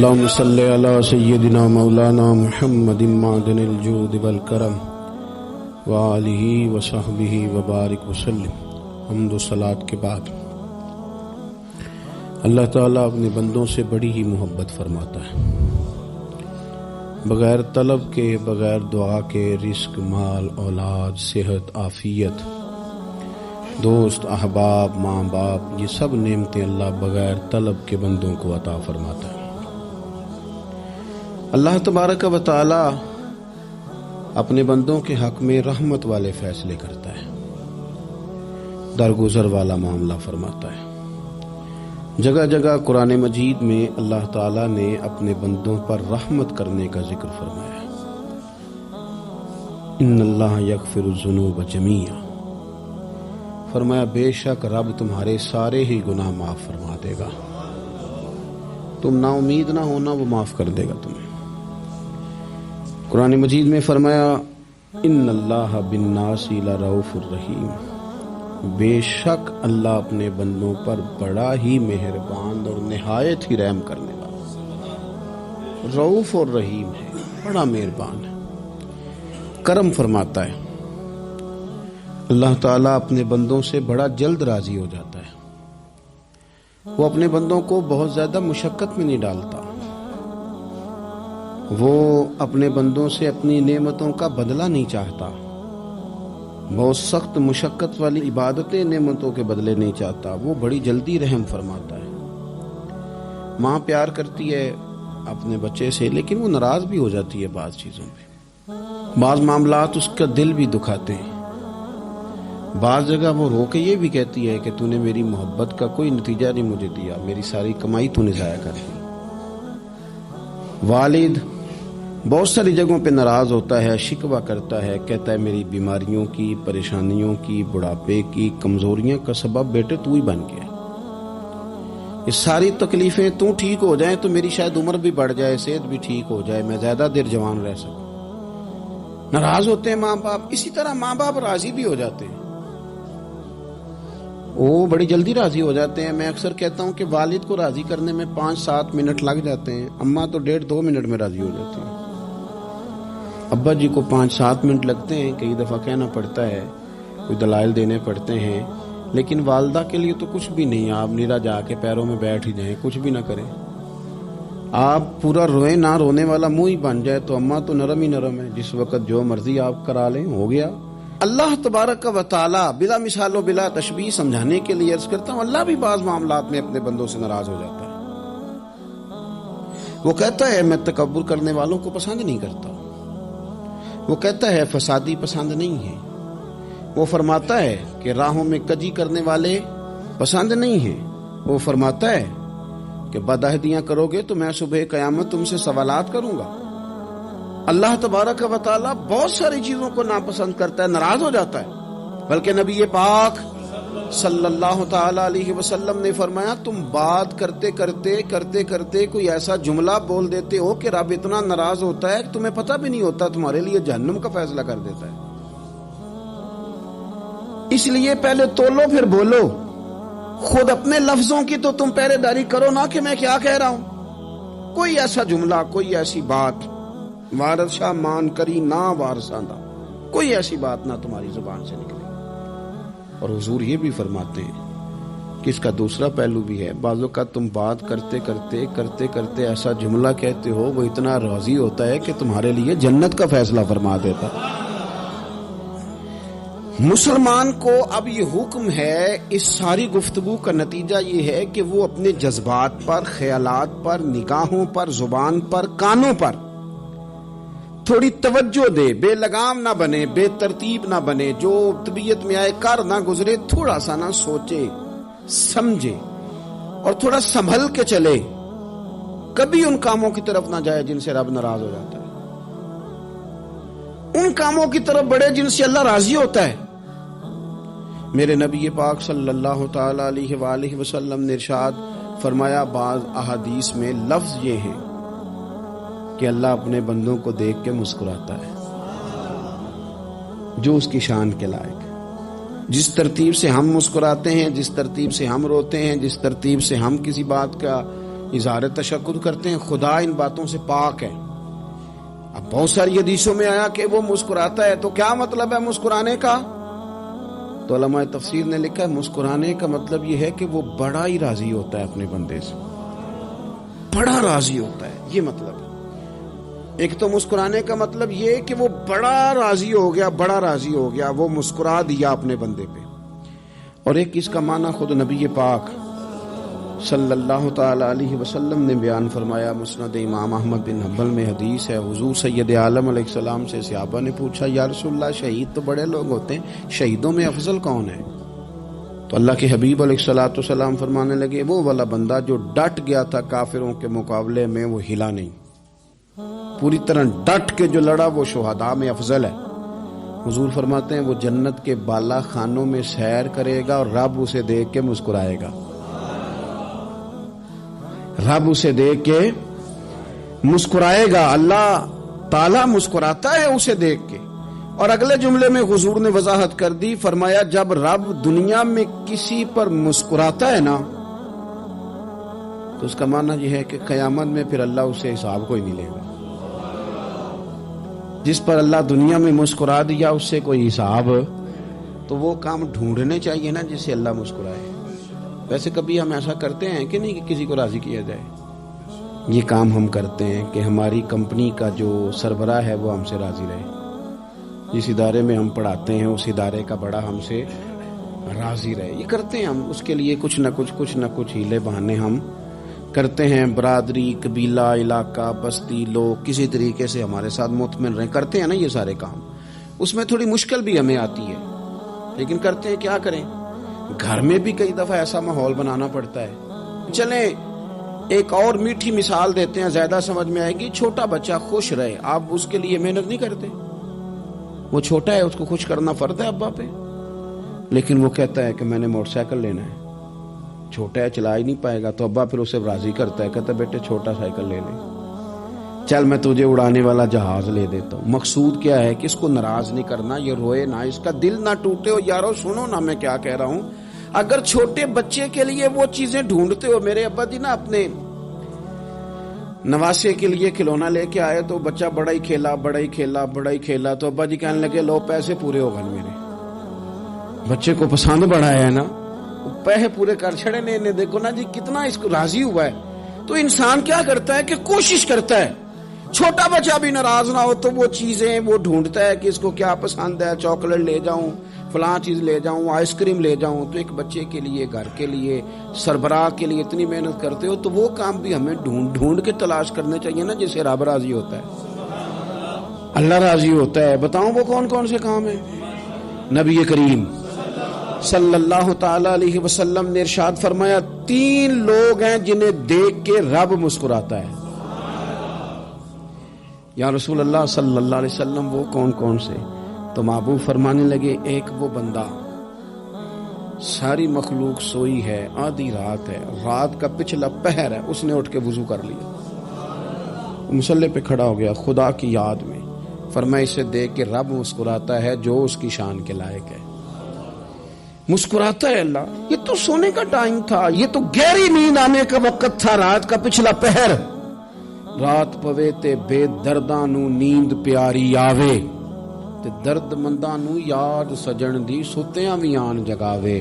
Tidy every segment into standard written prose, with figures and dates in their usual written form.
اللهم صل على سيدنا مولانا محمد معدن الجود والکرم وآلہ وصحبہ وبارک وسلم۔ حمد و صلاۃ کے بعد اللہ تعالیٰ اپنے بندوں سے بڑی ہی محبت فرماتا ہے۔ بغیر طلب کے، بغیر دعا کے رزق، مال، اولاد، صحت، عافیت، دوست، احباب، ماں باپ، یہ سب نعمتیں اللہ بغیر طلب کے بندوں کو عطا فرماتا ہے۔ اللہ تبارک و تعالی اپنے بندوں کے حق میں رحمت والے فیصلے کرتا ہے، درگزر والا معاملہ فرماتا ہے۔ جگہ جگہ قرآن مجید میں اللہ تعالیٰ نے اپنے بندوں پر رحمت کرنے کا ذکر فرمایا ہے۔ ان اللہ یغفر الذنوب جمیعا، فرمایا بے شک رب تمہارے سارے ہی گناہ معاف فرما دے گا، تم نا امید نہ ہونا، وہ معاف کر دے گا تمہیں۔ قرآن مجید میں فرمایا ان اللہ بالناس لرؤوف الرحیم، بے شک اللہ اپنے بندوں پر بڑا ہی مہربان اور نہایت ہی رحم کرنے والا، رؤوف اور رحیم ہے، بڑا مہربان ہے، کرم فرماتا ہے۔ اللہ تعالیٰ اپنے بندوں سے بڑا جلد راضی ہو جاتا ہے، وہ اپنے بندوں کو بہت زیادہ مشقت میں نہیں ڈالتا، وہ اپنے بندوں سے اپنی نعمتوں کا بدلہ نہیں چاہتا، بہت سخت مشقت والی عبادتیں نعمتوں کے بدلے نہیں چاہتا، وہ بڑی جلدی رحم فرماتا ہے۔ ماں پیار کرتی ہے اپنے بچے سے، لیکن وہ ناراض بھی ہو جاتی ہے بعض چیزوں پہ، بعض معاملات اس کا دل بھی دکھاتے ہیں، بعض جگہ وہ رو کے یہ بھی کہتی ہے کہ تو نے میری محبت کا کوئی نتیجہ نہیں مجھے دیا، میری ساری کمائی تو نے ضائع کر دی۔ والد بہت ساری جگہوں پہ ناراض ہوتا ہے، شکوہ کرتا ہے، کہتا ہے میری بیماریوں کی، پریشانیوں کی، بڑھاپے کی، کمزوریاں کا سبب بیٹے تو ہی بن گیا، یہ ساری تکلیفیں تو ٹھیک ہو جائیں تو میری شاید عمر بھی بڑھ جائے، صحت بھی ٹھیک ہو جائے، میں زیادہ دیر جوان رہ سکوں۔ ناراض ہوتے ہیں ماں باپ، اسی طرح ماں باپ راضی بھی ہو جاتے ہیں، وہ بڑی جلدی راضی ہو جاتے ہیں۔ میں اکثر کہتا ہوں کہ والد کو راضی کرنے میں 5-7 منٹ لگ جاتے ہیں، اماں تو 1.5-2 منٹ میں راضی ہو جاتی ہیں، ابا جی کو 5-7 منٹ لگتے ہیں، کئی دفعہ کہنا پڑتا ہے، کوئی دلائل دینے پڑتے ہیں، لیکن والدہ کے لیے تو کچھ بھی نہیں، آپ نیرا جا کے پیروں میں بیٹھ ہی جائیں، کچھ بھی نہ کریں، آپ پورا روئیں نہ، رونے والا منہ ہی بن جائے، تو اماں تو نرم ہی نرم ہے، جس وقت جو مرضی آپ کرا لیں ہو گیا۔ اللہ تبارک و تعالی بلا مثال و بلا تشبیہ سمجھانے کے لیے عرض کرتا ہوں، اللہ بھی بعض معاملات میں اپنے بندوں سے ناراض ہو جاتا ہے، وہ کہتا ہے میں تکبر کرنے والوں کو پسند نہیں کرتا، وہ کہتا ہے فسادی پسند نہیں ہے، وہ فرماتا ہے کہ راہوں میں کجی کرنے والے پسند نہیں ہیں، وہ فرماتا ہے کہ بدعہدیاں کرو گے تو میں صبح قیامت تم سے سوالات کروں گا۔ اللہ تبارک و تعالیٰ بہت ساری چیزوں کو ناپسند کرتا ہے، ناراض ہو جاتا ہے، بلکہ نبی پاک صلی اللہ تعالی علیہ وسلم نے فرمایا تم بات کرتے کرتے کوئی ایسا جملہ بول دیتے ہو کہ رب اتنا ناراض ہوتا ہے کہ تمہیں پتہ بھی نہیں ہوتا، تمہارے لیے جہنم کا فیصلہ کر دیتا ہے۔ اس لیے پہلے تولو پھر بولو، خود اپنے لفظوں کی تو تم پہرے داری کرو نا کہ میں کیا کہہ رہا ہوں، کوئی ایسا جملہ، کوئی ایسی بات وارث شاہ مان کری نہ وارثاندہ، کوئی ایسی بات نہ تمہاری زبان سے نکلے۔ اور حضور یہ بھی فرماتے ہیں کہ اس کا دوسرا پہلو بھی ہے، بعض اوقات تم بات کرتے کرتے ایسا جملہ کہتے ہو وہ اتنا راضی ہوتا ہے کہ تمہارے لیے جنت کا فیصلہ فرما دیتا۔ مسلمان کو اب یہ حکم ہے، اس ساری گفتگو کا نتیجہ یہ ہے کہ وہ اپنے جذبات پر، خیالات پر، نگاہوں پر، زبان پر، کانوں پر تھوڑی توجہ دے، بے لگام نہ بنے، بے ترتیب نہ بنے، جو طبیعت میں آئے کر نہ گزرے، تھوڑا سا نہ سوچے سمجھے اور تھوڑا سنبھل کے چلے، کبھی ان کاموں کی طرف نہ جائے جن سے رب ناراض ہو جاتا ہے، ان کاموں کی طرف بڑھے جن سے اللہ راضی ہوتا ہے۔ میرے نبی پاک صلی اللہ تعالی علیہ وآلہ وسلم نے ارشاد فرمایا، بعض احادیث میں لفظ یہ ہیں کہ اللہ اپنے بندوں کو دیکھ کے مسکراتا ہے، جو اس کی شان کے لائق ہے۔ جس ترتیب سے ہم مسکراتے ہیں، جس ترتیب سے ہم روتے ہیں، جس ترتیب سے ہم کسی بات کا اظہار تشکر کرتے ہیں، خدا ان باتوں سے پاک ہے۔ اب بہت ساری حدیثوں میں آیا کہ وہ مسکراتا ہے، تو کیا مطلب ہے مسکرانے کا؟ تو علماء تفسیر نے لکھا ہے مسکرانے کا مطلب یہ ہے کہ وہ بڑا ہی راضی ہوتا ہے اپنے بندے سے، بڑا راضی ہوتا ہے، یہ مطلب ہے۔ ایک تو مسکرانے کا مطلب یہ کہ وہ بڑا راضی ہو گیا، بڑا راضی ہو گیا، وہ مسکرا دیا اپنے بندے پہ۔ اور ایک اس کا معنی خود نبی پاک صلی اللہ تعالی علیہ وسلم نے بیان فرمایا۔ مسند امام احمد بن حنبل میں حدیث ہے، حضور سید عالم علیہ السلام سے صحابہ نے پوچھا یا رسول اللہ شہید تو بڑے لوگ ہوتے ہیں، شہیدوں میں افضل کون ہے؟ تو اللہ کے حبیب علیہ الصلوۃ والسلام فرمانے لگے وہ والا بندہ جو ڈٹ گیا تھا کافروں کے مقابلے میں، وہ ہلا نہیں، پوری طرح ڈٹ کے جو لڑا وہ شہداء میں افضل ہے۔ حضور فرماتے ہیں وہ جنت کے بالا خانوں میں سیر کرے گا اور رب اسے دیکھ کے مسکرائے گا، رب اسے دیکھ کے مسکرائے گا، اللہ تعالیٰ مسکراتا ہے اسے دیکھ کے۔ اور اگلے جملے میں حضور نے وضاحت کر دی، فرمایا جب رب دنیا میں کسی پر مسکراتا ہے نا تو اس کا معنی یہ ہے کہ قیامت میں پھر اللہ اسے حساب کوئی نہیں لے گا۔ جس پر اللہ دنیا میں مسکرا دیا اس سے کوئی حساب، تو وہ کام ڈھونڈنے چاہیے نا جس سے اللہ مسکرائے۔ ویسے کبھی ہم ایسا کرتے ہیں کہ نہیں کہ کسی کو راضی کیا جائے؟ یہ کام ہم کرتے ہیں کہ ہماری کمپنی کا جو سربراہ ہے وہ ہم سے راضی رہے، جس ادارے میں ہم پڑھاتے ہیں اس ادارے کا بڑا ہم سے راضی رہے، یہ کرتے ہیں ہم۔ اس کے لیے کچھ نہ کچھ ہیلے بہانے ہم کرتے ہیں، برادری، قبیلہ، علاقہ، بستی، لوگ کسی طریقے سے ہمارے ساتھ مطمئن رہیں، کرتے ہیں نا یہ سارے کام۔ اس میں تھوڑی مشکل بھی ہمیں آتی ہے لیکن کرتے ہیں، کیا کریں۔ گھر میں بھی کئی دفعہ ایسا ماحول بنانا پڑتا ہے۔ چلیں ایک اور میٹھی مثال دیتے ہیں، زیادہ سمجھ میں آئے گی۔ چھوٹا بچہ خوش رہے، آپ اس کے لیے محنت نہیں کرتے؟ وہ چھوٹا ہے، اس کو خوش کرنا فرض ہے ابا پہ، لیکن وہ کہتا ہے کہ میں نے موٹر سائیکل لینا ہے۔ چھوٹا ہے، چلا ہی نہیں پائے گا، تو ابا پھر اسے راضی کرتا ہے، کہتا ہے بیٹے چھوٹا سائیکل لے لے، چل میں تجھے اڑانے والا جہاز لے دیتا ہوں۔ مقصود کیا ہے کہ اس کو ناراض نہیں کرنا، یہ روئے نہ، اس کا دل نہ ٹوٹے۔ ہو یارو سنو نا میں کیا کہہ رہا ہوں، اگر چھوٹے بچے کے لیے وہ چیزیں ڈھونڈتے ہو، میرے ابا جی نا اپنے نواسے کے لیے کھلونا لے کے آئے تو بچہ بڑا ہی کھیلا، تو ابا جی کہنے لگے لو پیسے پورے ہو گئے میرے۔ بچے کو پسند بڑا ہے نا، پیسے پورے کر چھڑے نے، دیکھو نا جی کتنا اس کو راضی ہوا ہے۔ تو انسان کیا کرتا ہے کہ کوشش کرتا ہے چھوٹا بچہ بھی ناراض نہ ہو، تو وہ چیزیں وہ ڈھونڈتا ہے کہ اس کو کیا پسند ہے، چاکلیٹ لے جاؤں، فلاں چیز لے جاؤں، آئس کریم لے جاؤں۔ تو ایک بچے کے لیے، گھر کے لیے، سربراہ کے لیے اتنی محنت کرتے ہو، تو وہ کام بھی ہمیں ڈھونڈ کے تلاش کرنے چاہیے نا جس سے رب راضی ہوتا ہے، اللہ راضی ہوتا ہے۔ بتاؤں وہ کون کون سے کام ہیں؟ نبی کریم صلی اللہ تعالی علیہ وسلم نے ارشاد فرمایا 3 لوگ ہیں جنہیں دیکھ کے رب مسکراتا ہے۔ یا رسول اللہ صلی اللہ علیہ وسلم وہ کون کون سے؟ تو محبوب فرمانے لگے ایک وہ بندہ ساری مخلوق سوئی ہے، آدھی رات ہے، رات کا پچھلا پہر ہے، اس نے اٹھ کے وضو کر لیا، مصلی پہ کھڑا ہو گیا خدا کی یاد میں، فرمایا اسے دیکھ کے رب مسکراتا ہے جو اس کی شان کے لائق ہے، مسکراتا ہے اللہ۔ یہ تو سونے کا ٹائم تھا، یہ تو گہری نیند آنے کا وقت تھا، رات کا پچھلا پہر، رات پوے تے بے درداں نو نیند پیاری آوے، تے درد منداں نو یاد سجن دی ستیاں وی آن جگاوے،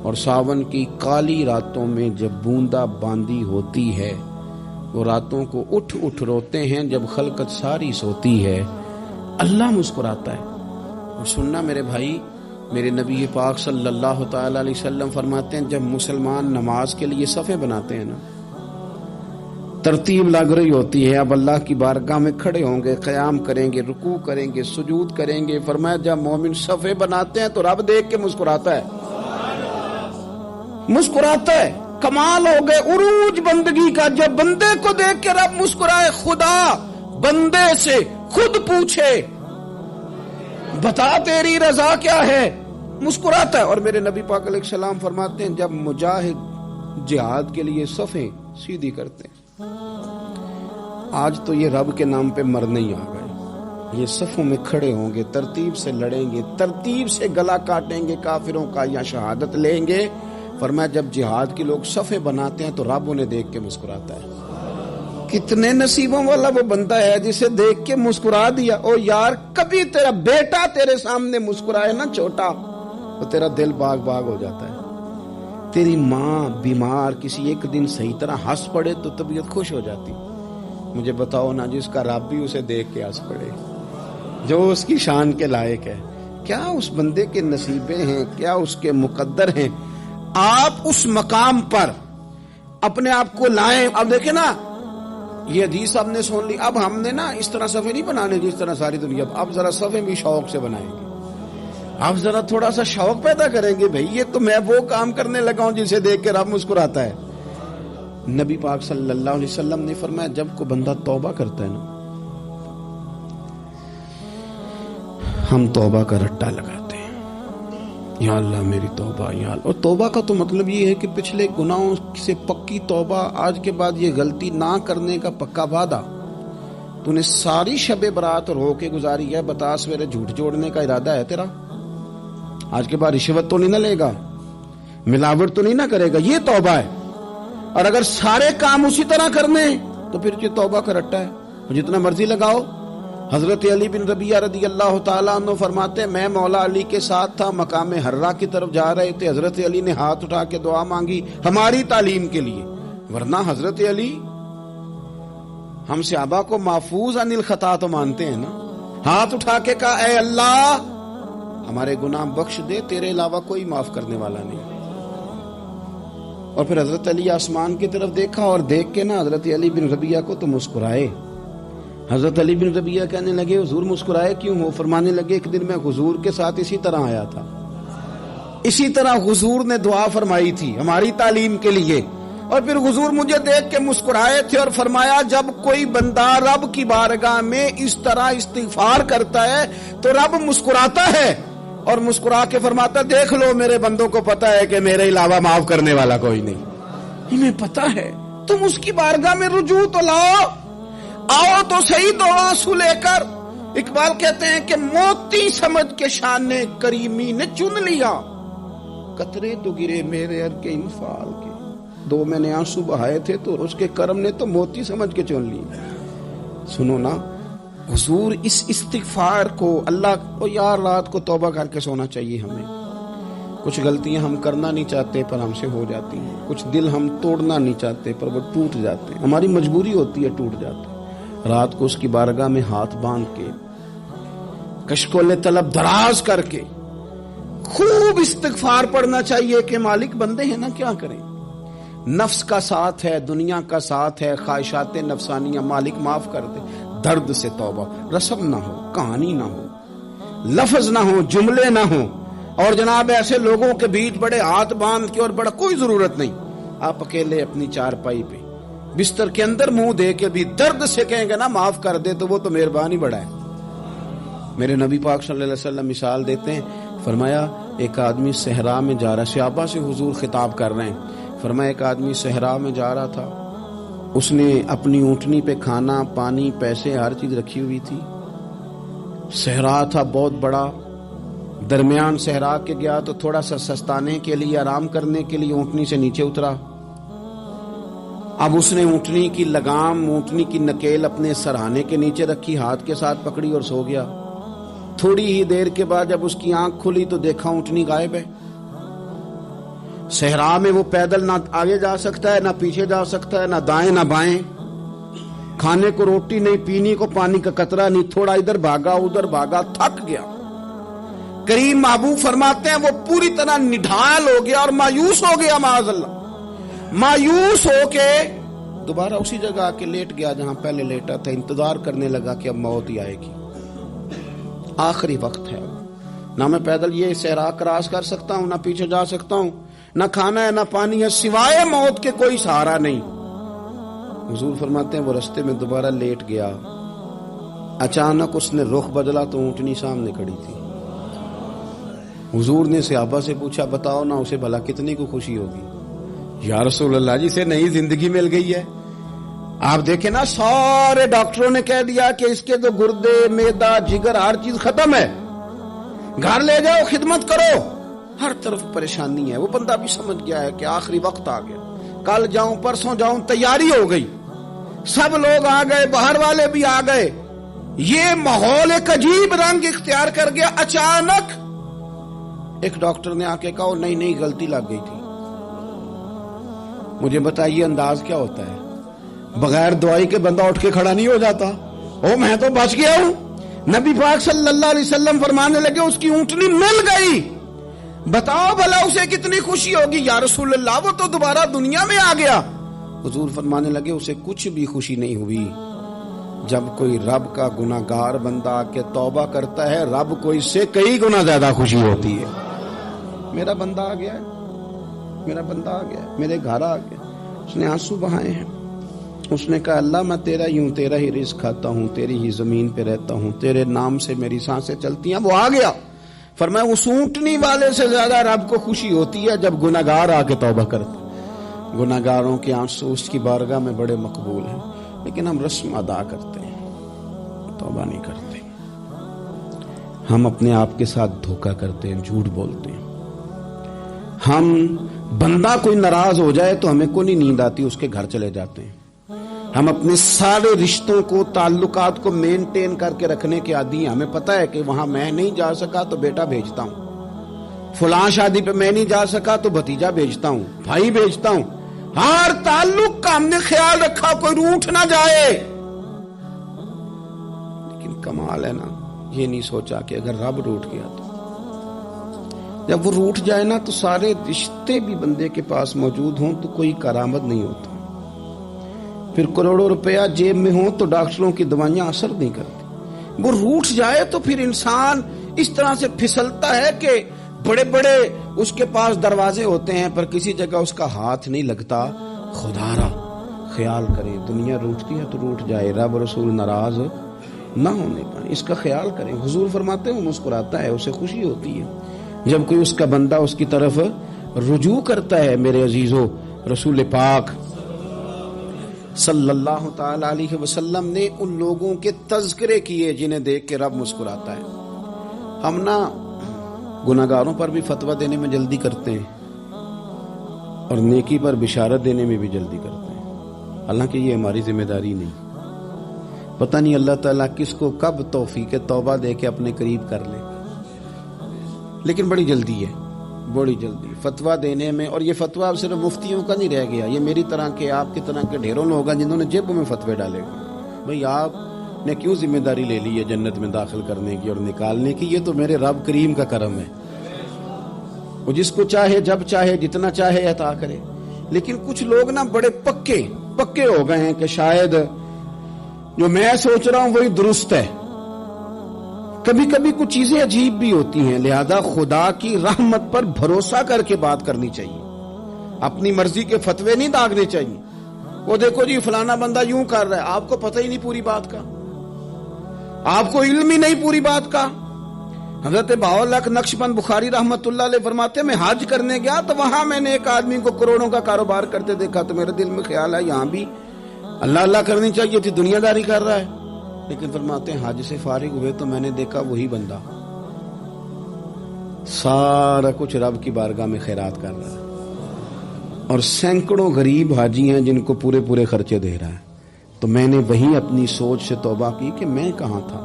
اور ساون کی کالی راتوں میں جب بوندا باندی ہوتی ہے، وہ راتوں کو اٹھ اٹھ روتے ہیں جب خلقت ساری سوتی ہے، اللہ مسکراتا ہے۔ اور سننا میرے بھائی، میرے نبی پاک صلی اللہ تعالی علیہ وسلم فرماتے ہیں جب مسلمان نماز کے لیے صفیں بناتے ہیں نا، ترتیب لگ رہی ہوتی ہے، اب اللہ کی بارگاہ میں کھڑے ہوں گے، قیام کریں گے، رکوع کریں گے، سجود کریں گے، فرمایا جب مومن صفیں بناتے ہیں تو رب دیکھ کے مسکراتا ہے، مسکراتا ہے۔ کمال ہو گئے عروج بندگی کا، جب بندے کو دیکھ کے رب مسکرائے، خدا بندے سے خود پوچھے بتا تیری رضا کیا ہے، مسکراتا ہے۔ اور میرے نبی پاک علیہ السلام فرماتے ہیں جب مجاہد جہاد کے لیے صفیں سیدھی کرتے ہیں، آج تو یہ رب کے نام پہ مرنے ہی آ گئے، یہ صفوں میں کھڑے ہوں گے، ترتیب سے لڑیں گے، ترتیب سے گلا کاٹیں گے کافروں کا، یا شہادت لیں گے، فرمایا جب جہاد کے لوگ صفیں بناتے ہیں تو رب انہیں دیکھ کے مسکراتا ہے. کتنے نصیبوں والا وہ بندہ ہے جسے دیکھ کے مسکرا دیا. او یار کبھی تیرا بیٹا تیرے سامنے مسکرائے نا چھوٹا تو تیرا دل باغ باغ ہو جاتا ہے. تیری ماں بیمار کسی ایک دن صحیح طرح ہنس پڑے تو طبیعت خوش ہو جاتی. مجھے بتاؤ نا جس کا رب بھی اسے دیکھ کے ہنس پڑے جو اس کی شان کے لائق ہے, کیا اس بندے کے نصیبے ہیں, کیا اس کے مقدر ہیں. آپ اس مقام پر اپنے آپ کو لائیں. اب دیکھیں نا یہ حدیث آپ نے سن لی, اب ہم نے نا اس طرح صفحے نہیں بنانے جس طرح ساری دنیا, اب ذرا صفحے بھی شوق سے بنائیں گے. اب ذرا تھوڑا سا شوق پیدا کریں گے. بھئی یہ تو میں وہ کام کرنے لگا ہوں جسے دیکھ کے رب مسکراتا ہے. نبی پاک صلی اللہ علیہ وسلم نے فرمایا جب کوئی بندہ توبہ کرتا ہے نا, ہم توبہ کا رٹا لگاتے ہیں, یا اللہ میری توبہ یا اللہ. اور توبہ کا تو مطلب یہ ہے کہ پچھلے گناہوں سے پکی توبہ, آج کے بعد یہ غلطی نہ کرنے کا پکا وعدہ. تو نے ساری شب برات رو کے گزاری ہے, بتا سویرے جھوٹ جوڑنے کا ارادہ ہے تیرا, آج کے بعد رشوت تو نہیں نہ لے گا, ملاوٹ تو نہیں نہ کرے گا, یہ توبہ ہے. اور اگر سارے کام اسی طرح کرنے تو پھر یہ توبہ کا رٹا ہے, جتنا مرضی لگاؤ. حضرت علی بن ربیعہ رضی اللہ تعالیٰ عنہ فرماتے ہیں میں مولا علی کے ساتھ تھا, مقام حرہ کی طرف جا رہے تھے, حضرت علی نے ہاتھ اٹھا کے دعا مانگی ہماری تعلیم کے لیے, ورنہ حضرت علی ہم صحابہ کو محفوظ عن الخطا تو مانتے ہیں نا. ہاتھ اٹھا کے کہا اے اللہ ہمارے گناہ بخش دے, تیرے علاوہ کوئی معاف کرنے والا نہیں. اور پھر حضرت علی آسمان کی طرف دیکھا اور دیکھ کے نا حضرت علی بن ربیعہ کو تو مسکرائے. حضرت علی بن ربیعہ کہنے لگے حضور مسکرائے کیوں ہو؟ فرمانے لگے ایک دن میں حضور کے ساتھ اسی طرح آیا تھا, اسی طرح حضور نے دعا فرمائی تھی ہماری تعلیم کے لیے, اور پھر حضور مجھے دیکھ کے مسکرائے تھے اور فرمایا جب کوئی بندہ رب کی بارگاہ میں اس طرح استغفار کرتا ہے تو رب مسکراتا ہے, اور مسکرا کے فرماتا دیکھ لو میرے بندوں کو پتا ہے کہ میرے علاوہ معاف کرنے والا کوئی نہیں. انہیں پتا ہے, تم اس کی بارگاہ میں رجوع تو لاؤ, آؤ تو صحیح دو آنسو لے کر. اقبال کہتے ہیں کہ موتی سمجھ کے شان کریمی نے چن لیا, قطرے تو گرے میرے ار کے انفال کے. دو میں نے آنسو بہائے تھے تو اس کے کرم نے تو موتی سمجھ کے چن لی. سنو نا حضور اس استغفار کو اللہ کو یار رات کو توبہ کر کے سونا چاہیے ہمیں. کچھ غلطیاں ہم کرنا نہیں چاہتے پر ہم سے ہو جاتی ہیں, کچھ دل ہم توڑنا نہیں چاہتے پر وہ ٹوٹ جاتے ہیں, ہماری مجبوری ہوتی ہے ٹوٹ جاتے ہیں. رات کو اس کی بارگاہ میں ہاتھ باندھ کے کشکول طلب دراز کر کے خوب استغفار پڑھنا چاہیے کہ مالک بندے ہیں نا کیا کریں, نفس کا ساتھ ہے, دنیا کا ساتھ ہے, خواہشات نفسانیہ, مالک معاف کر دے. درد سے توبہ, رسم نہ ہو, کہانی نہ ہو, لفظ نہ ہو, جملے نہ ہو, اور جناب ایسے لوگوں کے بیچ بڑے ہاتھ باندھ کے اور بڑا کوئی ضرورت نہیں. آپ اکیلے اپنی چارپائی پہ بستر کے اندر منہ دے کے بھی درد سے کہیں گے نا معاف کر دے تو وہ تو مہربانی بڑا ہے. میرے نبی پاک صلی اللہ علیہ وسلم مثال دیتے ہیں, فرمایا ایک آدمی صحرا میں جا رہا, صحابہ سے حضور خطاب کر رہے ہیں, فرمایا ایک آدمی صحرا میں جا رہا تھا, اس نے اپنی اونٹنی پہ کھانا پانی پیسے ہر چیز رکھی ہوئی تھی. صحرا تھا بہت بڑا, درمیان صحرا کے گیا تو تھوڑا سا سستانے کے لیے آرام کرنے کے لیے اونٹنی سے نیچے اترا. اب اس نے اونٹنی کی لگام, اونٹنی کی نکیل اپنے سرہانے کے نیچے رکھی, ہاتھ کے ساتھ پکڑی اور سو گیا. تھوڑی ہی دیر کے بعد جب اس کی آنکھ کھلی تو دیکھا اونٹنی غائب ہے. صحرا میں وہ پیدل نہ آگے جا سکتا ہے, نہ پیچھے جا سکتا ہے, نہ دائیں نہ بائیں, کھانے کو روٹی نہیں, پینے کو پانی کا قطرہ نہیں, تھوڑا ادھر بھاگا ادھر بھاگا, تھک گیا. کریم محبوب فرماتے ہیں وہ پوری طرح نڈھال ہو گیا اور مایوس ہو گیا, معاذ اللہ, مایوس ہو کے دوبارہ اسی جگہ آ کے لیٹ گیا جہاں پہلے لیٹا تھا. انتظار کرنے لگا کہ اب موت ہی آئے گی, آخری وقت ہے, نہ میں پیدل یہ صحرا کراس کر سکتا ہوں, نہ پیچھے جا سکتا ہوں, نہ کھانا ہے نہ پانی ہے, سوائے موت کے کوئی سہارا نہیں. حضور فرماتے ہیں وہ رستے میں دوبارہ لیٹ گیا. اچانک اس نے رخ بدلا تو اونٹنی سامنے کھڑی تھی. حضور نے صحابہ سے پوچھا بتاؤ نا اسے بھلا کتنی کو خوشی ہوگی؟ یا رسول اللہ جی سے نئی زندگی مل گئی ہے. آپ دیکھیں نا سارے ڈاکٹروں نے کہہ دیا کہ اس کے تو گردے, میدا, جگر ہر چیز ختم ہے, گھر لے جاؤ خدمت کرو. ہر طرف پریشانی ہے. وہ بندہ بھی سمجھ گیا ہے کہ آخری وقت آ گیا, کل جاؤں پرسوں جاؤں, تیاری ہو گئی, سب لوگ آ گئے, باہر والے بھی آ گئے. یہ ماحول ایک عجیب رنگ اختیار کر گیا. اچانک ایک ڈاکٹر نے آ کے کہا نہیں غلطی لگ گئی تھی. مجھے بتائیے انداز کیا ہوتا ہے؟ بغیر دوائی کے بندہ اٹھ کے کھڑا نہیں ہو جاتا. میں تو بچ گیا ہوں. نبی پاک صلی اللہ علیہ وسلم فرمانے لگے اس کی اونٹنی مل گئی. بتاؤ بھلا اسے کتنی خوشی ہوگی. یا رسول اللہ وہ تو دوبارہ دنیا میں آ گیا. حضور فرمانے لگے اسے کچھ بھی خوشی نہیں ہوئی. جب کوئی رب کا گناہگار بندہ آ کے توبہ کرتا ہے, رب کو اس سے کئی گنا زیادہ خوشی ہوتی ہے. میرا بندہ آ گیا ہے, میرا بندہ آ گیا, میرے گھر آ گیا. اس نے آنسو بہائے ہیں. اس نے کہا اللہ میں تیرا ہی ہوں, تیرا ہی رزق کھاتا ہوں, تیری ہی زمین پہ رہتا ہوں, تیرے نام سے میری سانسیں چلتی ہیں. وہ آ گیا. فرمایا اس اونٹنی والے سے زیادہ رب کو خوشی ہوتی ہے جب گناہگار آ کے توبہ کرتا. گناہگاروں کے آنسو اس کی بارگاہ میں بڑے مقبول ہیں, لیکن ہم رسم ادا کرتے ہیں, توبہ نہیں کرتے. ہم اپنے آپ کے ساتھ دھوکہ کرتے ہیں, جھوٹ بولتے ہیں. ہم بندہ کوئی ناراض ہو جائے تو ہمیں کوئی نیند آتی, اس کے گھر چلے جاتے ہیں. ہم اپنے سارے رشتوں کو, تعلقات کو مینٹین کر کے رکھنے کے عادی ہیں. ہمیں پتا ہے کہ وہاں میں نہیں جا سکا تو بیٹا بھیجتا ہوں, فلاں شادی پہ میں نہیں جا سکا تو بھتیجا بھیجتا ہوں, بھائی بھیجتا ہوں. ہر تعلق کا ہم نے خیال رکھا کوئی روٹھ نہ جائے. لیکن کمال ہے نا, یہ نہیں سوچا کہ اگر رب روٹھ گیا تو جب وہ روٹھ جائے نا تو سارے رشتے بھی بندے کے پاس موجود ہوں تو کوئی کرامت نہیں ہوتا. پھر کروڑوں روپیہ جیب میں ہوں تو ڈاکٹروں کی دوائیاں اثر نہیں کرتی. وہ روٹھ جائے تو پھر انسان اس طرح سے پھسلتا ہے کہ بڑے بڑے اس کے پاس دروازے ہوتے ہیں پر کسی جگہ اس کا ہاتھ نہیں لگتا. خدا را خیال کریں, دنیا روٹتی ہے تو روٹ جائے, رب رسول ناراض نہ ہونے پائے, اس کا خیال کریں. حضور فرماتے ہیں وہ مسکراتا ہے, اسے خوشی ہوتی ہے جب کوئی اس کا بندہ اس کی طرف رجوع کرتا ہے. میرے عزیزو, رسول پاک صلی اللہ تعالی علیہ وسلم نے ان لوگوں کے تذکرے کیے جنہیں دیکھ کے رب مسکراتا ہے. ہم نا گناہگاروں پر بھی فتویٰ دینے میں جلدی کرتے ہیں اور نیکی پر بشارت دینے میں بھی جلدی کرتے ہیں, حالانکہ یہ ہماری ذمہ داری نہیں. پتہ نہیں اللہ تعالیٰ کس کو کب توفیق توبہ دے کے اپنے قریب کر لے, لیکن بڑی جلدی ہے, بڑی جلدی فتویٰ دینے میں. اور یہ فتویٰ اب صرف مفتیوں کا نہیں رہ گیا, یہ میری طرح کے, آپ کی طرح کے ڈھیروں لوگ ہیں جنہوں نے جیبوں میں فتوے ڈالے. بھئی آپ نے کیوں ذمہ داری لے لی ہے جنت میں داخل کرنے کی اور نکالنے کی؟ یہ تو میرے رب کریم کا کرم ہے, وہ جس کو چاہے جب چاہے جتنا چاہے عطا کرے. لیکن کچھ لوگ نا بڑے پکے ہو گئے ہیں کہ شاید جو میں سوچ رہا ہوں وہی درست ہے. کبھی کبھی کچھ چیزیں عجیب بھی ہوتی ہیں, لہذا خدا کی رحمت پر بھروسہ کر کے بات کرنی چاہیے, اپنی مرضی کے فتوے نہیں داغنے چاہیے. وہ دیکھو جی فلانا بندہ یوں کر رہا ہے, آپ کو پتہ ہی نہیں پوری بات کا, آپ کو علم ہی نہیں پوری بات کا. حضرت بہاءاللہ نقشبند بخاری رحمت اللہ علیہ فرماتے میں حج کرنے گیا تو وہاں میں نے ایک آدمی کو کروڑوں کا کاروبار کرتے دیکھا تو میرے دل میں خیال ہے یہاں بھی اللہ اللہ کرنی چاہیے تھی, دنیا داری کر رہا ہے. لیکن فرماتے ہیں حج سے فارغ ہوئے تو میں نے دیکھا وہی بندہ سارا کچھ رب کی بارگاہ میں خیرات کر رہا ہے, اور سینکڑوں غریب حاجی ہیں جن کو پورے خرچے دے رہا ہے. تو میں نے وہی اپنی سوچ سے توبہ کی کہ میں کہاں تھا.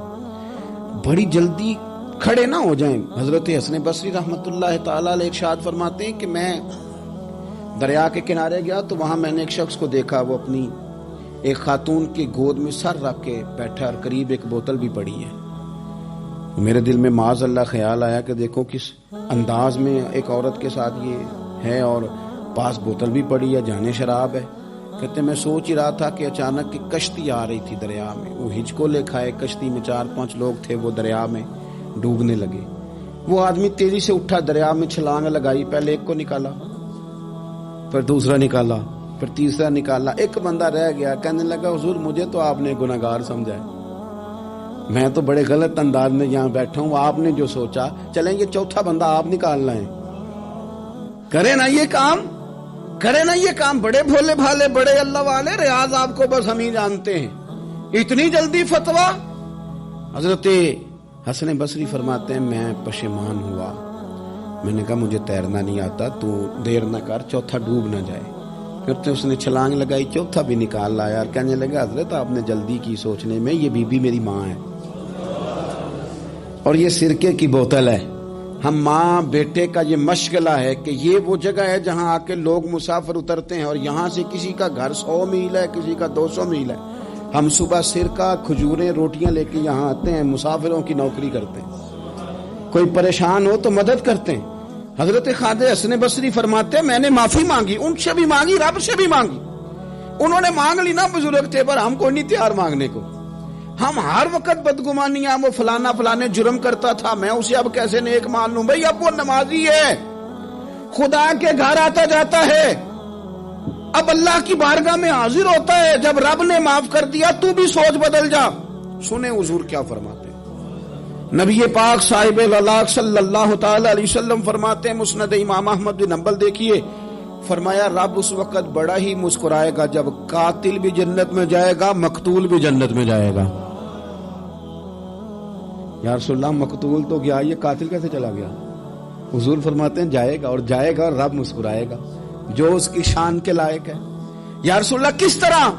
بڑی جلدی کھڑے نہ ہو جائیں. حضرت حسن بصری رحمت اللہ تعالی علیہ ارشاد فرماتے ہیں کہ میں دریا کے کنارے گیا تو وہاں میں نے ایک شخص کو دیکھا, وہ اپنی ایک خاتون کی گود میں سر رکھ کے بیٹھا اور قریب ایک بوتل بھی پڑی ہے. میرے دل میں معاذ اللہ خیال آیا کہ دیکھو کس انداز میں ایک عورت کے ساتھ یہ ہے اور پاس بوتل بھی پڑی ہے, جانے شراب ہے. کہتے میں سوچ ہی رہا تھا کہ اچانک کی کشتی آ رہی تھی دریا میں, وہ ہچکو لے کھائے, کشتی میں 4-5 لوگ تھے, وہ دریا میں ڈوبنے لگے. وہ آدمی تیزی سے اٹھا, دریا میں چھلانگ لگائی, پہلے ایک کو نکالا, پھر دوسرا نکالا, پھر تیسرا نکالا, ایک بندہ رہ گیا. کہنے لگا حضور مجھے تو آپ نے گناہگار سمجھا ہے, میں تو بڑے غلط انداز میں یہاں بیٹھا ہوں, آپ نے جو سوچا چلیں یہ چوتھا بندہ آپ نکالنا ہے, کرے نا یہ کام, کرے نا یہ کام. بڑے بھولے بھالے بڑے اللہ والے, ریاض آپ کو بس ہم ہی جانتے ہیں. اتنی جلدی فتویٰ. حضرت حسن بصری فرماتے ہیں میں پشیمان ہوا میں نے کہا مجھے تیرنا نہیں آتا، تو دیر نہ کر، چوتھا ڈوب نہ جائے۔ پھر تو اس نے چھلانگ لگائی، چوتھا بھی نکال لایا اور کہنے لگا حضرت آپ نے جلدی کی سوچنے میں، یہ بی بی میری ماں ہے اور یہ سرکے کی بوتل ہے۔ ہم ماں بیٹے کا یہ مشغلہ ہے کہ یہ وہ جگہ ہے جہاں آ کے لوگ مسافر اترتے ہیں، اور یہاں سے کسی کا گھر 100 میل ہے، کسی کا 200 میل ہے، ہم صبح سرکہ، کھجوریں، روٹیاں لے کے یہاں آتے ہیں، مسافروں کی نوکری کرتے ہیں، کوئی پریشان ہو تو مدد کرتے ہیں۔ حضرت خواجہ حسن بصری فرماتے ہیں میں نے معافی مانگی، ان سے بھی مانگی، رب سے بھی مانگی، انہوں نے مانگ لی نا بزرگ تھے، پر ہم کو نہیں تیار مانگنے کو۔ ہم ہر وقت بدگمانیاں، وہ فلانا فلانے جرم کرتا تھا، میں اسے اب کیسے نیک مان لوں؟ بھئی اب وہ نمازی ہے، خدا کے گھر آتا جاتا ہے، اب اللہ کی بارگاہ میں حاضر ہوتا ہے، جب رب نے معاف کر دیا تو بھی سوچ بدل جا۔ سنیں حضور کیا فرماتے ہیں، نبی پاک صاحب الاخلاق صلی اللہ تعالی علیہ وسلم فرماتے ہیں، مسند امام احمد بن حنبل دیکھیے، فرمایا رب اس وقت بڑا ہی مسکرائے گا جب قاتل بھی جنت میں جائے گا، مقتول بھی جنت میں جائے گا۔ یا رسول اللہ مقتول تو گیا، یہ قاتل کیسے چلا گیا؟ حضور فرماتے ہیں جائے گا، اور جائے گا اور رب مسکرائے گا جو اس کی شان کے لائق ہے۔ یا رسول اللہ کس طرح؟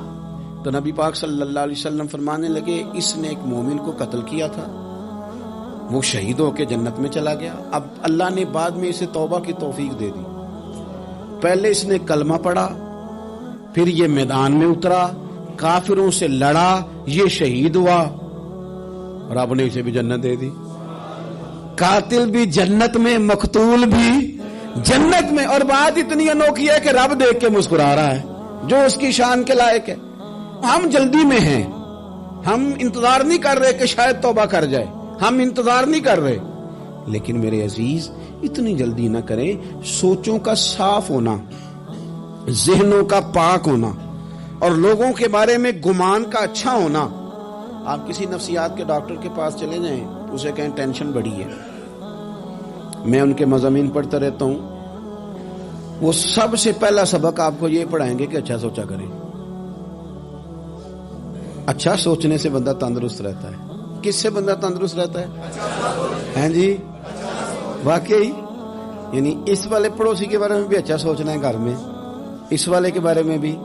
تو نبی پاک صلی اللہ علیہ وسلم فرمانے لگے اس نے ایک مومن کو قتل کیا تھا، وہ شہید ہو کے جنت میں چلا گیا، اب اللہ نے بعد میں اسے توبہ کی توفیق دے دی، پہلے اس نے کلمہ پڑھا، پھر یہ میدان میں اترا، کافروں سے لڑا، یہ شہید ہوا، رب نے اسے بھی جنت دے دی۔ قاتل بھی جنت میں، مقتول بھی جنت میں، اور بات اتنی انوکھی ہے کہ رب دیکھ کے مسکرا رہا ہے جو اس کی شان کے لائق ہے۔ ہم جلدی میں ہیں، ہم انتظار نہیں کر رہے کہ شاید توبہ کر جائے، ہم انتظار نہیں کر رہے، لیکن میرے عزیز اتنی جلدی نہ کریں۔ سوچوں کا صاف ہونا، ذہنوں کا پاک ہونا، اور لوگوں کے بارے میں گمان کا اچھا ہونا۔ آپ کسی نفسیات کے ڈاکٹر کے پاس چلے جائیں، اسے کہیں ٹینشن بڑی ہے، میں ان کے مضامین پڑھتا رہتا ہوں، وہ سب سے پہلا سبق آپ کو یہ پڑھائیں گے کہ اچھا سوچا کریں۔ اچھا سوچنے سے بندہ تندرست رہتا ہے۔ کس سے بندہ تندرست رہتا ہے؟ ہیں جی واقعی، یعنی اس والے پڑوسی کے بارے میں بھی اچھا سوچنا ہے گھر میں، اس والے کے بارے میں بھی،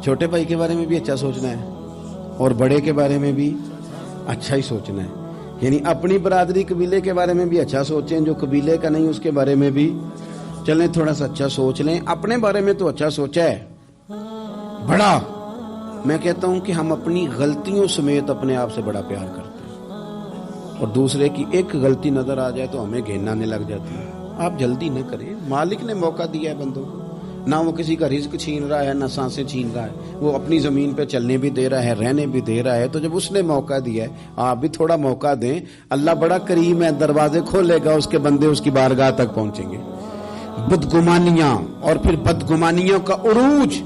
چھوٹے بھائی کے بارے میں بھی اچھا سوچنا ہے، اور بڑے کے بارے میں بھی اچھا ہی سوچنا ہے۔ یعنی اپنی برادری قبیلے کے بارے میں بھی اچھا سوچیں، جو قبیلے کا نہیں اس کے بارے میں بھی چلیں تھوڑا سا اچھا سوچ لیں۔ اپنے بارے میں تو اچھا سوچا ہے بڑا، میں کہتا ہوں کہ ہم اپنی غلطیوں سمیت اپنے آپ سے بڑا پیار کرتے ہیں، اور دوسرے کی ایک غلطی نظر آ جائے تو ہمیں گھن آنے لگ جاتی ہے۔ آپ جلدی نہ کریں، مالک نے موقع دیا ہے بندوں کو، نہ وہ کسی کا رزق چھین رہا ہے، نہ سانسیں چھین رہا ہے، وہ اپنی زمین پہ چلنے بھی دے رہا ہے، رہنے بھی دے رہا ہے، تو جب اس نے موقع دیا ہے آپ بھی تھوڑا موقع دیں۔ اللہ بڑا کریم ہے، دروازے کھولے گا، اس کے بندے اس کی بارگاہ تک پہنچیں گے۔ بدگمانیاں، اور پھر بدگمانیوں کا عروج،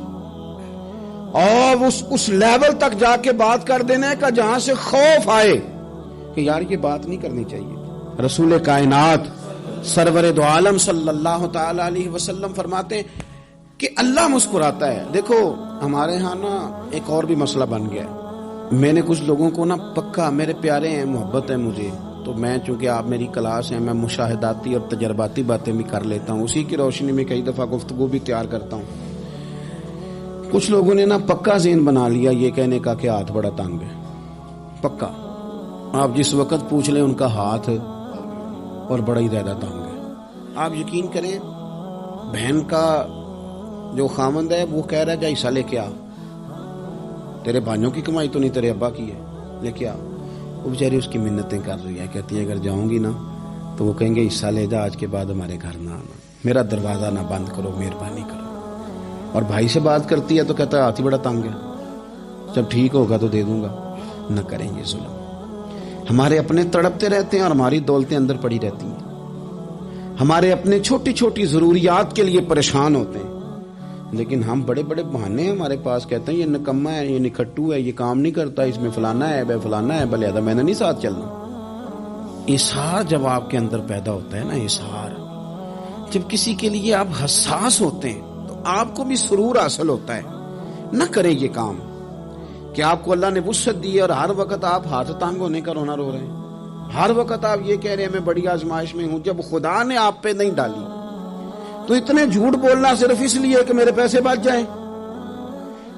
اور اس لیول تک جا کے بات کر دینا کا جہاں سے خوف آئے کہ یار یہ بات نہیں کرنی چاہیے۔ رسول کائنات سرور دو عالم صلی اللہ تعالی علیہ وسلم فرماتے ہیں کہ اللہ مسکراتا ہے۔ دیکھو ہمارے ہاں نا ایک اور بھی مسئلہ بن گیا ہے، میں نے کچھ لوگوں کو نا پکا، میرے پیارے ہیں، محبت ہے مجھے، تو میں چونکہ آپ میری کلاس ہیں، میں مشاہداتی اور تجرباتی باتیں بھی کر لیتا ہوں، اسی کی روشنی میں کئی دفعہ گفتگو بھی تیار کرتا ہوں۔ کچھ لوگوں نے نا پکا ذہن بنا لیا یہ کہنے کا کہ ہاتھ بڑا تنگ ہے، پکا، آپ جس وقت پوچھ لیں ان کا ہاتھ اور بڑا ہی زیادہ تنگ ہے۔ آپ یقین کریں بہن کا جو خامند ہے وہ کہہ رہا ہے جا حصہ لے کے آ، تیرے بھائیوں کی کمائی تو نہیں تیرے ابا کی ہے، لے کے آ۔ وہ بیچاری اس کی منتیں کر رہی ہے، کہتی ہے اگر جاؤں گی نا تو وہ کہیں گے حصہ لے جا، آج کے بعد ہمارے گھر نہ آنا، میرا دروازہ نہ بند کرو، مہربانی کرو۔ اور بھائی سے بات کرتی ہے تو کہتا ہے ہاتھ ہی بڑا تنگ ہے، جب ٹھیک ہوگا تو دے دوں گا۔ نہ کریں یہ ظلم۔ ہمارے اپنے تڑپتے رہتے ہیں اور ہماری دولتیں اندر پڑی رہتی ہیں، ہمارے اپنے چھوٹی چھوٹی ضروریات کے لیے پریشان ہوتے ہیں، لیکن ہم بڑے بڑے بہانے ہیں ہمارے پاس، کہتے ہیں یہ نکما ہے، یہ نکھٹو ہے، یہ کام نہیں کرتا، اس میں فلانا ہے، بے فلانا ہے، بلے میں نے نہیں ساتھ چلنا۔ اظہار جب آپ کے اندر پیدا ہوتا ہے نا، اظہار جب کسی کے لیے آپ حساس ہوتے ہیں تو آپ کو بھی سرور حاصل ہوتا ہے۔ نہ کریں یہ کام کہ آپ کو اللہ نے وسعت دی ہے اور ہر وقت آپ ہاتھ تانگ ہونے کا رونا رو رہے ہیں۔ ہر وقت آپ یہ کہہ رہے ہیں میں بڑی آزمائش میں ہوں، جب خدا نے آپ پہ نہیں ڈالی تو اتنے جھوٹ بولنا صرف اس لیے کہ میرے پیسے بچ جائیں،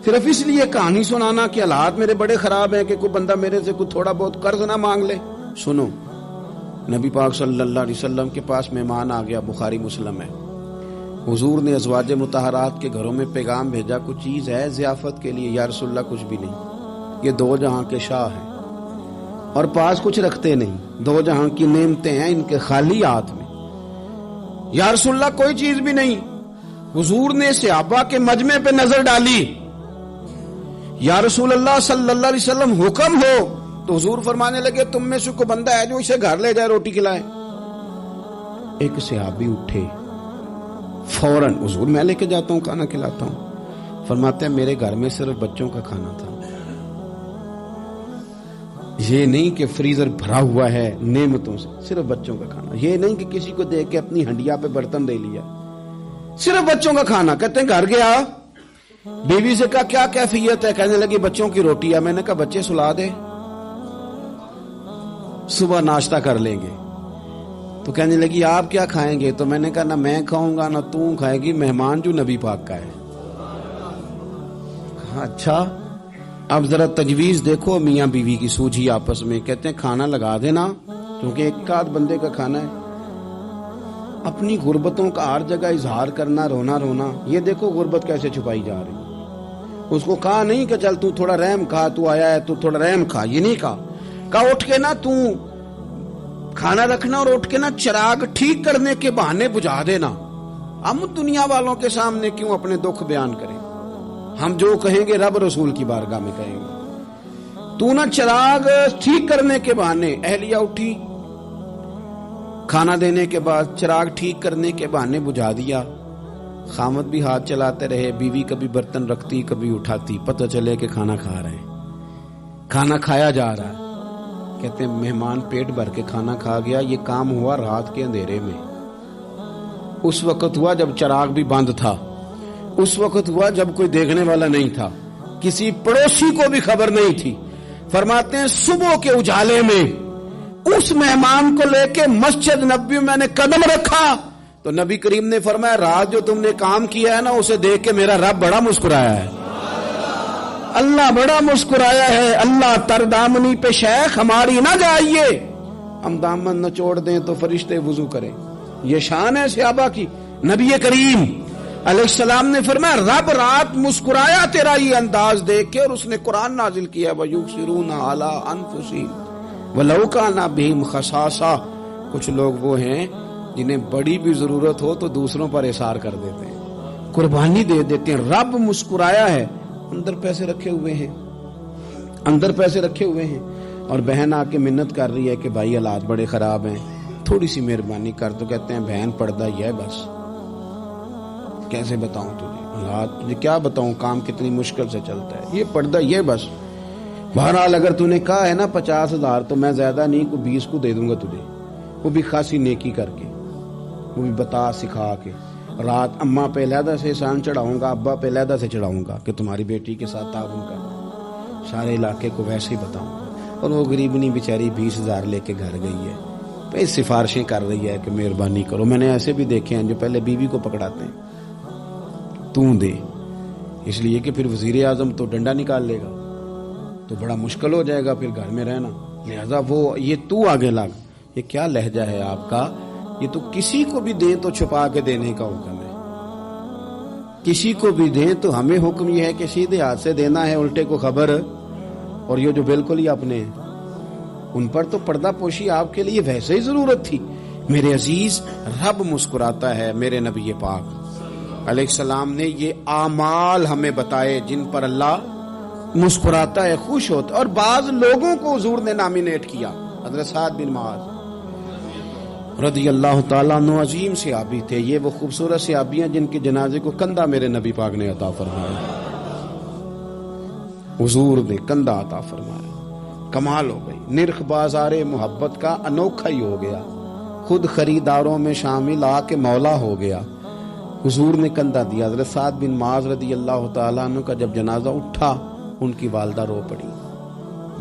صرف اس لیے کہانی سنانا کہ حالات میرے بڑے خراب ہیں کہ کوئی بندہ میرے سے کوئی تھوڑا بہت قرض نہ مانگ لے۔ سنو، نبی پاک صلی اللہ علیہ وسلم کے پاس مہمان آ گیا، بخاری مسلم ہے، حضور نے ازواج مطہرات کے گھروں میں پیغام بھیجا کچھ چیز ہے ضیافت کے لیے؟ یا رسول اللہ کچھ بھی نہیں، یہ دو جہاں کے شاہ ہیں اور پاس کچھ رکھتے نہیں، دو جہاں کی نعمتیں ہیں ان کے خالی ہاتھ میں۔ یا رسول اللہ کوئی چیز بھی نہیں۔ حضور نے صحابہ کے مجمع پہ نظر ڈالی، یا رسول اللہ صلی اللہ علیہ وسلم حکم ہو، تو حضور فرمانے لگے تم میں سے کوئی بندہ ہے جو اسے گھر لے جائے روٹی کھلائے؟ ایک صحابی اٹھے فوراً، حضور میں لے کے جاتا ہوں کھانا کھلاتا ہوں۔ فرماتے ہیں میرے گھر میں صرف بچوں کا کھانا تھا، یہ نہیں کہ فریزر بھرا ہوا ہے نعمتوں سے، صرف بچوں کا کھانا، یہ نہیں کہ کسی کو دیکھ کے اپنی ہنڈیا پہ برتن دے لیا، صرف بچوں کا کھانا۔ کہتے ہیں گھر گیا، بیوی سے کہا کیا کیفیت ہے؟ کہنے لگی بچوں کی روٹی ہے۔ میں نے کہا بچے سلا دے، صبح ناشتہ کر لیں گے۔ تو کہنے لگی آپ کیا کھائیں گے؟ تو میں نے کہا نہ میں کھاؤں گا نہ تو کھائے گی، مہمان جو نبی پاک کا ہے۔ اچھا اب ذرا تجویز دیکھو میاں بیوی کی سوجھی آپس میں۔ کہتے ہیں کھانا لگا دینا، کیونکہ ایک آدھ بندے کا کھانا ہے۔ اپنی غربتوں کا ہر جگہ اظہار کرنا، رونا رونا، یہ دیکھو غربت کیسے چھپائی جا رہی۔ اس کو کہا نہیں کہ چل تو تھوڑا رحم کھا، تو آیا ہے تو تھوڑا رحم کھا، یہ نہیں کہا اٹھ کے نا تو کھانا رکھنا اور اٹھ کے نا چراغ ٹھیک کرنے کے بہانے بجھا دینا۔ ہم دنیا والوں کے سامنے کیوں اپنے دکھ بیان کریں؟ ہم جو کہیں گے رب رسول کی بارگاہ میں کہیں گے۔ تو نا چراغ ٹھیک کرنے کے بہانے، اہلیہ اٹھی کھانا دینے کے بعد چراغ ٹھیک کرنے کے بہانے بجھا دیا۔ خامد بھی ہاتھ چلاتے رہے، بیوی کبھی برتن رکھتی کبھی اٹھاتی، پتہ چلے کہ کھانا کھا رہے ہیں، کھانا کھایا جا رہا ہے۔ کہتے ہیں مہمان پیٹ بھر کے کھانا کھا گیا۔ یہ کام ہوا رات کے اندھیرے میں، اس وقت ہوا جب چراغ بھی بند تھا، اس وقت ہوا جب کوئی دیکھنے والا نہیں تھا، کسی پڑوسی کو بھی خبر نہیں تھی۔ فرماتے ہیں صبح کے اجالے میں اس مہمان کو لے کے مسجد نبوی میں نے قدم رکھا تو نبی کریم نے فرمایا رات جو تم نے کام کیا ہے نا اسے دیکھ کے میرا رب بڑا مسکرایا ہے، اللہ بڑا مسکرایا ہے۔ اللہ تر دامنی پہ شیخ ہماری نہ جائیے، ہم دامن نہ چھوڑ دیں تو فرشتے وضو کریں۔ یہ شان ہے صحابہ کی۔ نبی کریم علیہ السلام نے فرمایا رب رات مسکرایا تیرا یہ انداز دیکھ کے، اور اس نے قرآن نازل کیا وَيُؤْثِرُونَ عَلَىٰ أَنفُسِهِمْ وَلَوْ كَانَ بِهِمْ خَصَاصَةٌ۔ کچھ لوگ وہ ہیں جنہیں بڑی بھی ضرورت ہو تو دوسروں پر اثار کر دیتے ہیں، قربانی دے دیتے ہیں۔ رب مسکرایا ہے، اندر پیسے رکھے ہوئے ہیں، اندر پیسے رکھے ہوئے ہیں، اور بہن آ کے منت کر رہی ہے کہ بھائی حالات بڑے خراب ہیں، تھوڑی سی مہربانی کر۔ تو کہتے ہیں بہن پردہ یہ ہے بس، کیسے بتاؤں تجھے حالات، تجھے کیا بتاؤں کام کتنی مشکل سے چلتا ہے، یہ پردہ یہ بس۔ بہرحال اگر تو نے کہا ہے نا 50,000 تو میں زیادہ نہیں کو 20 کو دے دوں گا تجھے، وہ بھی خاصی نیکی کر کے، وہ بھی بتا سکھا کے۔ رات اماں پہ علیحدہ سے احسان چڑھاؤں گا، ابا پہ علیحدہ سے چڑھاؤں گا کہ تمہاری بیٹی کے ساتھ تعاون کرنا، سارے علاقے کو ویسے ہی بتاؤں گا۔ اور وہ غریبنی بیچاری 20,000 لے کے گھر گئی ہے، پھر سفارشیں کر رہی ہے کہ مہربانی کرو۔ میں نے ایسے بھی دیکھے ہیں جو پہلے بیوی کو پکڑاتے ہیں تو دے، اس لیے کہ پھر وزیر اعظم تو ڈنڈا نکال لے گا تو بڑا مشکل ہو جائے گا پھر گھر میں رہنا، لہذا وہ یہ تو آگے لگ۔ یہ کیا لہجہ ہے آپ کا؟ یہ تو کسی کو بھی دیں تو چھپا کے دینے کا حکم ہے، کسی کو بھی دیں تو ہمیں حکم یہ ہے کہ سیدھے ہاتھ سے دینا ہے، الٹے کو خبر۔ اور یہ جو بالکل ہی اپنے ان پر تو پردہ پوشی آپ کے لیے ویسے ہی ضرورت تھی۔ میرے عزیز رب مسکراتا ہے، میرے نبی پاک علیہ السلام نے یہ اعمال ہمیں بتائے جن پر اللہ مسکراتا ہے، خوش ہوتا ہے۔ اور بعض لوگوں کو حضور نے نامینیٹ کیا، حضرت سعد بن معاذ رضی اللہ تعالیٰ عنہ عظیم صحابی تھے۔ یہ وہ خوبصورت صحابی ہیں جن کے جنازے کو کندھا میرے نبی پاک نے عطا فرمایا، حضور نے کندھا عطا فرمایا۔ کمال ہو گئی، نرخ بازار محبت کا انوکھا ہی ہو گیا، خود خریداروں میں شامل آ کے مولا ہو گیا۔ حضور نے کندھا دیا۔ حضرت سعد بن معاذ رضی اللہ تعالیٰ عنہ کا جب جنازہ اٹھا، ان کی والدہ رو پڑی،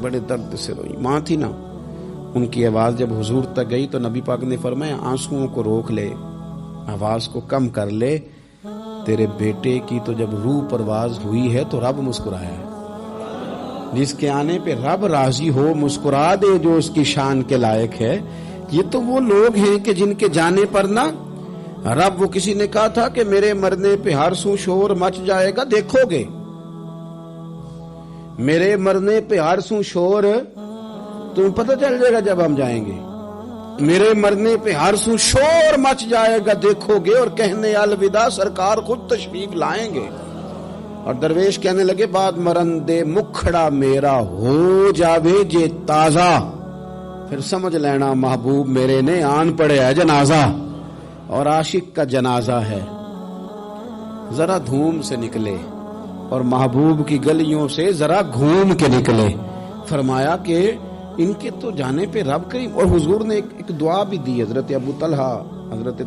بڑے درد سے روئی، ماں تھی نا، ان کی آواز جب حضور تک گئی تو نبی پاک نے فرمایا آنسوؤں کو روک لے، آواز کو کم کر لے، تیرے بیٹے کی تو جب روح پرواز ہوئی ہے تو رب مسکرایا ہے، جس کے آنے پہ رب راضی ہو مسکرا دے جو اس کی شان کے لائق ہے۔ یہ تو وہ لوگ ہیں کہ جن کے جانے پر نہ رب، وہ کسی نے کہا تھا کہ میرے مرنے پہ ہر سو شور مچ جائے گا، دیکھو گے میرے مرنے پہ ہر سو شور تمہیں پتہ چل جائے گا جب ہم جائیں گے، میرے مرنے پہ ہر سو شور مچ جائے گا دیکھو گے، اور کہنے الوداع سرکار خود تشریف لائیں گے۔ اور درویش کہنے لگے بعد مرندے مکھڑا میرا ہو جاوے جے تازہ، پھر سمجھ لینا محبوب میرے نے آن پڑے ہے جنازہ، اور عاشق کا جنازہ ہے، ذرا دھوم سے نکلے اور محبوب کی گلیوں سے ذرا گھوم کے نکلے۔ فرمایا کہ ان کے تو جانے پہ رب کریم، اور حضور نے ایک دعا بھی دی۔ حضرت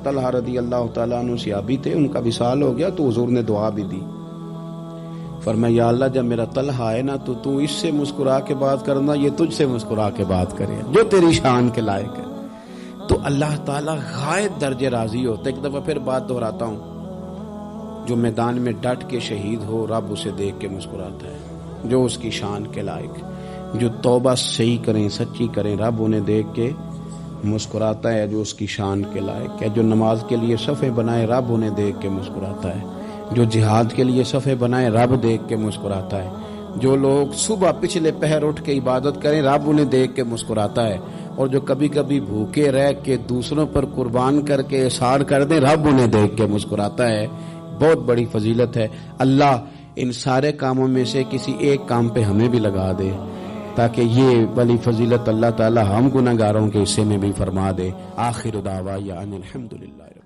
طلحہ رضی اللہ تعالیٰ عنہ صحابی تھے، ان کا وصال ہو گیا تو حضور نے دعا بھی دی۔ فرمایا یا اللہ جب میرا طلحہ ہے نا تو اس سے مسکرا کے بات کرنا، یہ تجھ سے مسکرا کے بات کرے جو تیری شان کے لائق ہے۔ تو اللہ تعالیٰ غائب درجے راضی ہوتا ہے۔ ایک دفعہ پھر بات دہراتا ہوں، جو میدان میں ڈٹ کے شہید ہو رب اسے دیکھ کے مسکراتا ہے جو اس کی شان کے لائق، جو توبہ صحیح کریں سچی کریں رب انہیں دیکھ کے مسکراتا ہے جو اس کی شان کے لائق ہے، جو نماز کے لیے صفیں بنائے رب انہیں دیکھ کے مسکراتا ہے، جو جہاد کے لیے صفیں بنائے رب دیکھ کے مسکراتا ہے، جو لوگ صبح پچھلے پہر اٹھ کے عبادت کریں رب انہیں دیکھ کے مسکراتا ہے، اور جو کبھی کبھی بھوکے رہ کے دوسروں پر قربان کر کے احسان کر دیں رب انہیں دیکھ کے مسکراتا ہے۔ بہت بڑی فضیلت ہے۔ اللہ ان سارے کاموں میں سے کسی ایک کام پہ ہمیں بھی لگا دے تاکہ یہ بڑی فضیلت اللہ تعالی ہم گناہگاروں کے حصے میں بھی فرما دے۔ آخر دعوانا ان الحمدللہ۔